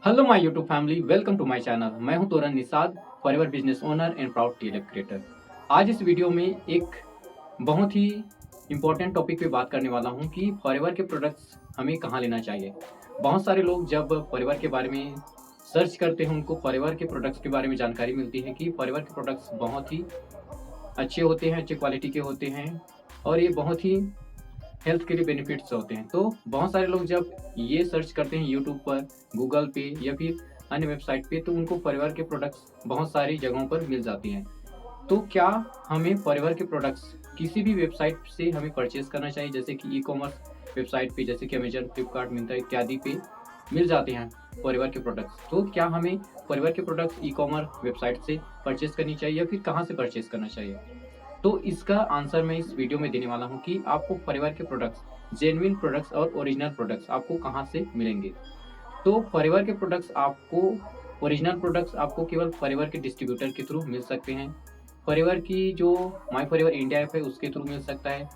Hello my YouTube family, welcome to my channel. मैं हूं Toran Nishad, forever business owner and proud TLF creator. आज इस video में एक बहुत ही इम्पोर्टेंट टॉपिक पे बात करने वाला हूं कि फॉरएवर के प्रोडक्ट्स हमें कहां लेना चाहिए। बहुत सारे लोग जब फॉरएवर के बारे में सर्च करते हैं, उनको फॉरएवर के प्रोडक्ट्स के बारे में जानकारी मिलती है कि फॉरएवर के प्रोडक्ट्स बहुत ही अच्छे होते हैं, अच्छे क्वालिटी के होते हैं और ये बहुत ही हेल्थ के लिए बेनिफिट्स होते हैं। तो बहुत सारे लोग जब ये सर्च करते हैं यूट्यूब पर, गूगल पे या फिर अन्य वेबसाइट पे, तो उनको फॉरएवर के प्रोडक्ट्स बहुत सारी जगहों पर मिल जाती हैं। तो क्या हमें फॉरएवर के प्रोडक्ट्स किसी भी वेबसाइट से हमें परचेज करना चाहिए, जैसे कि ई कॉमर्स वेबसाइट पे, जैसे कि अमेजन, फ्लिपकार्ट, मिंत्रा इत्यादि पे मिल जाते हैं फॉरएवर के प्रोडक्ट्स। तो क्या हमें फॉरएवर के प्रोडक्ट्स ई कॉमर्स वेबसाइट से परचेज करनी चाहिए या फिर कहाँ से परचेज करना चाहिए? तो इसका आंसर मैं इस वीडियो में देने वाला हूं कि आपको फॉरएवर के प्रोडक्ट्स, जेन्युइन प्रोडक्ट्स और ओरिजिनल प्रोडक्ट्स आपको कहां से मिलेंगे। तो फॉरएवर के प्रोडक्ट्स आपको, ओरिजिनल प्रोडक्ट्स आपको केवल फॉरएवर के डिस्ट्रीब्यूटर के थ्रू मिल सकते हैं। फॉरएवर की जो माय फॉरएवर इंडिया ऐप है उसके थ्रू मिल सकता है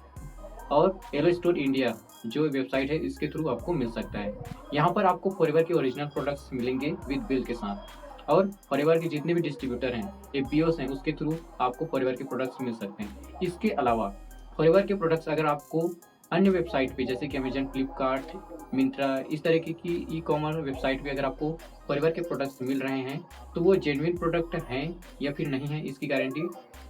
और येलो स्टोर इंडिया जो वेबसाइट है इसके थ्रू आपको मिल सकता है। यहाँ पर आपको फॉरएवर के ओरिजिनल प्रोडक्ट्स मिलेंगे विद बिल के साथ, और फॉरएवर के जितने भी डिस्ट्रीब्यूटर हैं, एपीओस हैं, उसके थ्रू आपको फॉरएवर के प्रोडक्ट्स मिल सकते हैं। इसके अलावा फॉरएवर के प्रोडक्ट्स अगर आपको अन्य वेबसाइट पे, जैसे कि अमेजन, फ्लिपकार्ट, मिंत्रा, इस तरीके की ई कॉमर्स वेबसाइट पे अगर आपको फॉरएवर के प्रोडक्ट्स मिल रहे हैं, तो वो जेन्युइन प्रोडक्ट हैं या फिर नहीं है, इसकी गारंटी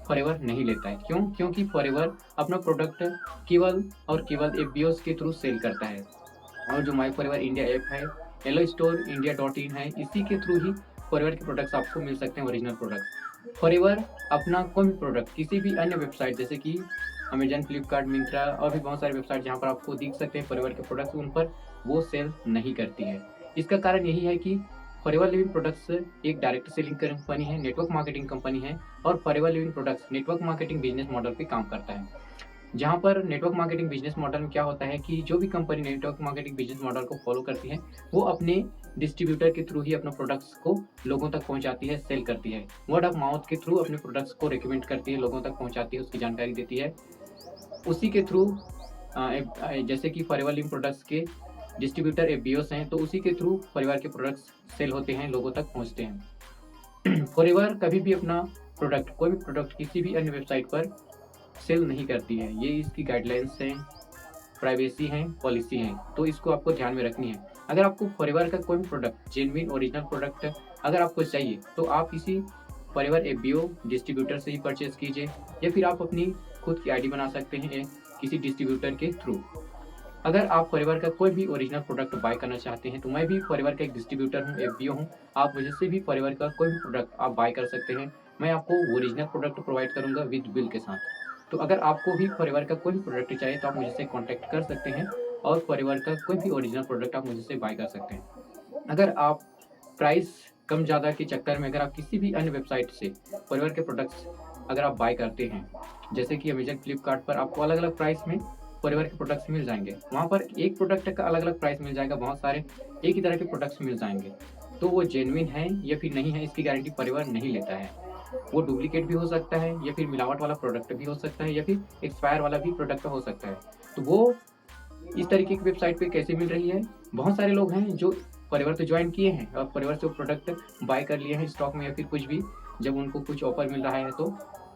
फॉरएवर नहीं लेता है। क्यों? क्योंकि फॉरएवर अपना प्रोडक्ट केवल और केवल एपीओस के थ्रू सेल करता है, और जो माय फॉरएवर इंडिया ऐप है, yellow store India dot in है, इसी के थ्रू ही फॉरएवर के प्रोडक्ट्स आपको मिल सकते हैं, ओरिजिनल प्रोडक्ट। फॉरएवर अपना कोई भी प्रोडक्ट किसी भी अन्य वेबसाइट, जैसे कि अमेजन, फ्लिपकार्ट, मिंत्रा और भी बहुत सारे वेबसाइट जहाँ पर आपको दिख सकते हैं फॉरएवर के प्रोडक्ट्स, उन पर वो सेल नहीं करती है। इसका कारण यही है कि फॉरएवर लिविंग प्रोडक्ट्स एक डायरेक्ट सेलिंग कंपनी है, नेटवर्क मार्केटिंग कंपनी है, और forever living products network marketing business model पे काम करता है। जहाँ पर नेटवर्क मार्केटिंग बिजनेस मॉडल में क्या होता है कि जो भी company network marketing business model को फॉलो करती है, वो अपने डिस्ट्रीब्यूटर के थ्रू ही अपने प्रोडक्ट्स को लोगों तक पहुंचाती है, सेल करती है। वर्ड ऑफ माउथ के थ्रू अपने प्रोडक्ट्स को रिकमेंड करती है, लोगों तक पहुंचाती है, उसकी जानकारी देती है। उसी के थ्रू जैसे कि फॉरएवर लिविंग प्रोडक्ट्स के डिस्ट्रीब्यूटर एफबीओस हैं, तो उसी के थ्रू फॉरएवर के प्रोडक्ट्स सेल होते हैं, लोगों तक पहुंचते हैं। फॉरएवर कभी भी अपना प्रोडक्ट, कोई भी प्रोडक्ट किसी भी अन्य वेबसाइट पर सेल नहीं करती है। ये इसकी गाइडलाइंस हैं, प्राइवेसी हैं, पॉलिसी हैं, तो इसको आपको ध्यान में रखनी है। अगर आपको फॉरएवर का कोई भी प्रोडक्ट, जेन्युइन ओरिजिनल प्रोडक्ट अगर आपको चाहिए, तो आप किसी फॉरएवर एफबीओ डिस्ट्रीब्यूटर से ही परचेज कीजिए, या फिर आप अपनी खुद की आईडी बना सकते हैं किसी डिस्ट्रीब्यूटर के थ्रू। अगर आप फॉरएवर का कोई भी ओरिजिनल प्रोडक्ट बाय करना चाहते हैं, तो मैं भी फॉरएवर का एक डिस्ट्रीब्यूटर हूँ, एफबीओ हूँ। आप मुझे से भी फॉरएवर का कोई भी प्रोडक्ट आप बाय कर सकते हैं। मैं आपको ओरिजिनल प्रोडक्ट प्रोवाइड करूँगा विद बिल के साथ। तो अगर आपको भी फॉरएवर का कोई भी प्रोडक्ट चाहिए, तो आप मुझसे कॉन्टैक्ट कर सकते हैं और फॉरएवर का कोई भी ओरिजिनल प्रोडक्ट आप मुझसे बाय कर सकते हैं। अगर आप प्राइस कम ज़्यादा के चक्कर में अगर आप किसी भी अन्य वेबसाइट से फॉरएवर के प्रोडक्ट्स अगर आप बाय करते हैं, जैसे कि अमेजन, फ्लिपकार्ट पर आपको अलग अलग प्राइस में फॉरएवर के प्रोडक्ट्स मिल जाएंगे। वहाँ पर एक प्रोडक्ट का अलग अलग प्राइस मिल जाएगा, बहुत सारे एक ही तरह के प्रोडक्ट्स मिल जाएंगे। तो वो जेन्युइन है या फिर नहीं है, इसकी गारंटी फॉरएवर नहीं लेता है। वो डुप्लीकेट भी हो सकता है, या फिर मिलावट वाला प्रोडक्ट भी हो सकता है, या फिर एक्सपायर वाला भी प्रोडक्ट हो सकता है। तो वो इस तरीके की वेबसाइट पे कैसे मिल रही है? बहुत सारे लोग हैं जो फॉरएवर तो ज्वाइन किए हैं और फॉरएवर से वो प्रोडक्ट बाय कर लिए हैं स्टॉक में, या फिर कुछ भी, जब उनको कुछ ऑफर मिल रहा है तो,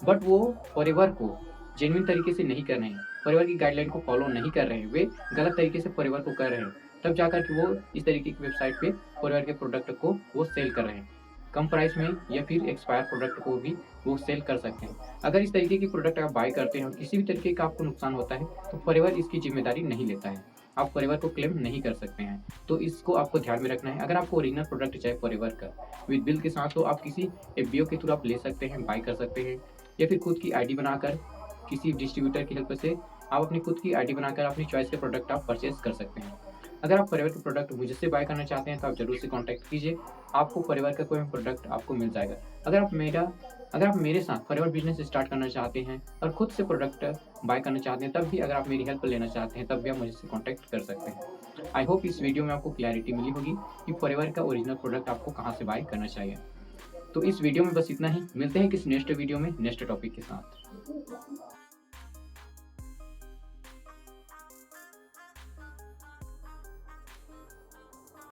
बट वो फॉरएवर को जेन्युइन तरीके से नहीं कर रहे हैं, फॉरएवर की गाइडलाइन को फॉलो नहीं कर रहे हैं, वे गलत तरीके से फॉरएवर को कर रहे हैं, तब जाकर के वो इस तरीके की वेबसाइट पे फॉरएवर के प्रोडक्ट को वो सेल कर रहे हैं कम प्राइस में, या फिर एक्सपायर प्रोडक्ट को भी वो सेल कर सकते हैं। अगर इस तरीके की प्रोडक्ट आप बाय करते हैं और किसी भी तरीके का आपको नुकसान होता है, तो फॉरएवर इसकी जिम्मेदारी नहीं लेता है, आप फॉरएवर को क्लेम नहीं कर सकते हैं। तो इसको आपको ध्यान में रखना है। अगर आपको ओरिजिनल प्रोडक्ट चाहिए फॉरएवर का विद बिल के साथ, तो आप किसी एफबीओ के थ्रू आप ले सकते हैं, बाय कर सकते हैं, या फिर खुद की आईडी बनाकर किसी डिस्ट्रीब्यूटर की हेल्प से आप अपनी खुद की आईडी बनाकर अपनी चॉइस के प्रोडक्ट आप परचेज कर सकते हैं। अगर आप फॉरएवर के प्रोडक्ट मुझसे बाय करना चाहते हैं, तो आप जरूर से कॉन्टैक्ट कीजिए, आपको फॉरएवर का कोई भी प्रोडक्ट आपको मिल जाएगा। अगर आप मेरे साथ फॉरएवर बिजनेस स्टार्ट करना चाहते हैं और खुद से प्रोडक्ट बाय करना चाहते हैं, तब भी अगर आप मेरी हेल्प लेना चाहते हैं, तब भी आप मुझसे कॉन्टैक्ट कर सकते हैं। आई होप इस वीडियो में आपको क्लैरिटी मिली होगी कि फॉरएवर का ओरिजिनल प्रोडक्ट आपको कहाँ से बाय करना चाहिए। तो इस वीडियो में बस इतना ही, मिलते हैं किसी नेक्स्ट वीडियो में नेक्स्ट टॉपिक के साथ।